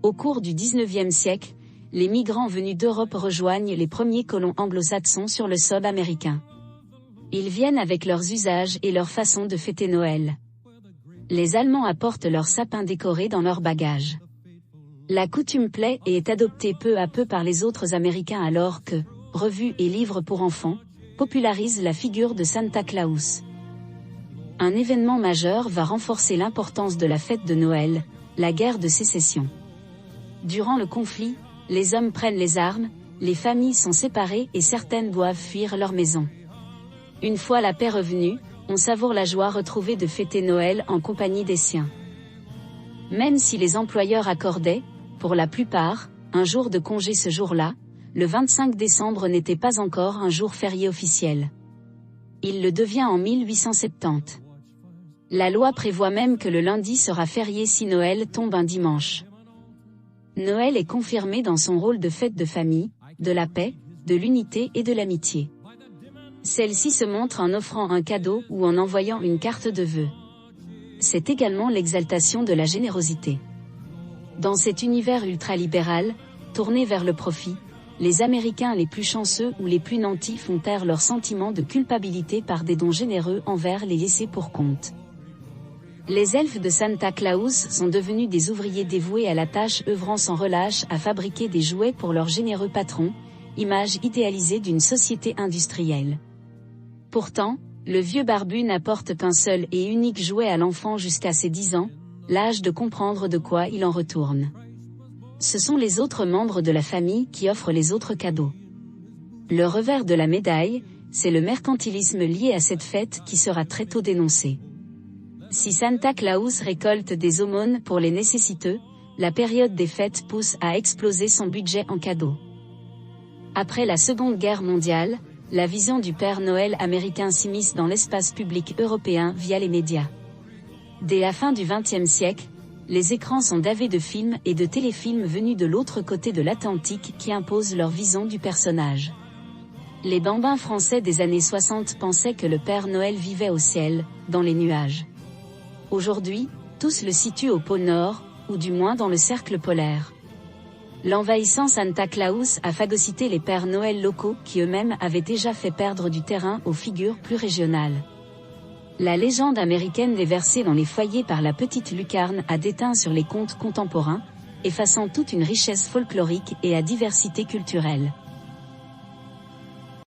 Au cours du XIXe siècle, les migrants venus d'Europe rejoignent les premiers colons anglo-saxons sur le sol américain. Ils viennent avec leurs usages et leur façon de fêter Noël. Les Allemands apportent leurs sapins décorés dans leurs bagages. La coutume plaît et est adoptée peu à peu par les autres Américains alors que, revues et livres pour enfants, popularisent la figure de Santa Claus. Un événement majeur va renforcer l'importance de la fête de Noël, la guerre de sécession. Durant le conflit, les hommes prennent les armes, les familles sont séparées et certaines doivent fuir leur maison. Une fois la paix revenue, on savoure la joie retrouvée de fêter Noël en compagnie des siens. Même si les employeurs accordaient, pour la plupart, un jour de congé ce jour-là, le 25 décembre n'était pas encore un jour férié officiel. Il le devient en 1870. La loi prévoit même que le lundi sera férié si Noël tombe un dimanche. Noël est confirmé dans son rôle de fête de famille, de la paix, de l'unité et de l'amitié. Celle-ci se montre en offrant un cadeau ou en envoyant une carte de vœux. C'est également l'exaltation de la générosité. Dans cet univers ultralibéral, tourné vers le profit, les Américains les plus chanceux ou les plus nantis font taire leur sentiment de culpabilité par des dons généreux envers les laissés pour compte. Les elfes de Santa Claus sont devenus des ouvriers dévoués à la tâche œuvrant sans relâche à fabriquer des jouets pour leurs généreux patrons, image idéalisée d'une société industrielle. Pourtant, le vieux barbu n'apporte qu'un seul et unique jouet à l'enfant jusqu'à ses 10 ans, l'âge de comprendre de quoi il en retourne. Ce sont les autres membres de la famille qui offrent les autres cadeaux. Le revers de la médaille, c'est le mercantilisme lié à cette fête qui sera très tôt dénoncé. Si Santa Claus récolte des aumônes pour les nécessiteux, la période des fêtes pousse à exploser son budget en cadeaux. Après la Seconde Guerre mondiale, la vision du Père Noël américain s'immisce dans l'espace public européen via les médias. Dès la fin du XXe siècle, les écrans sont davés de films et de téléfilms venus de l'autre côté de l'Atlantique qui imposent leur vision du personnage. Les bambins français des années 60 pensaient que le Père Noël vivait au ciel, dans les nuages. Aujourd'hui, tous le situent au pôle Nord, ou du moins dans le cercle polaire. L'envahissant Santa Claus a phagocyté les Pères Noël locaux qui eux-mêmes avaient déjà fait perdre du terrain aux figures plus régionales. La légende américaine déversée dans les foyers par la petite lucarne a déteint sur les contes contemporains, effaçant toute une richesse folklorique et à diversité culturelle.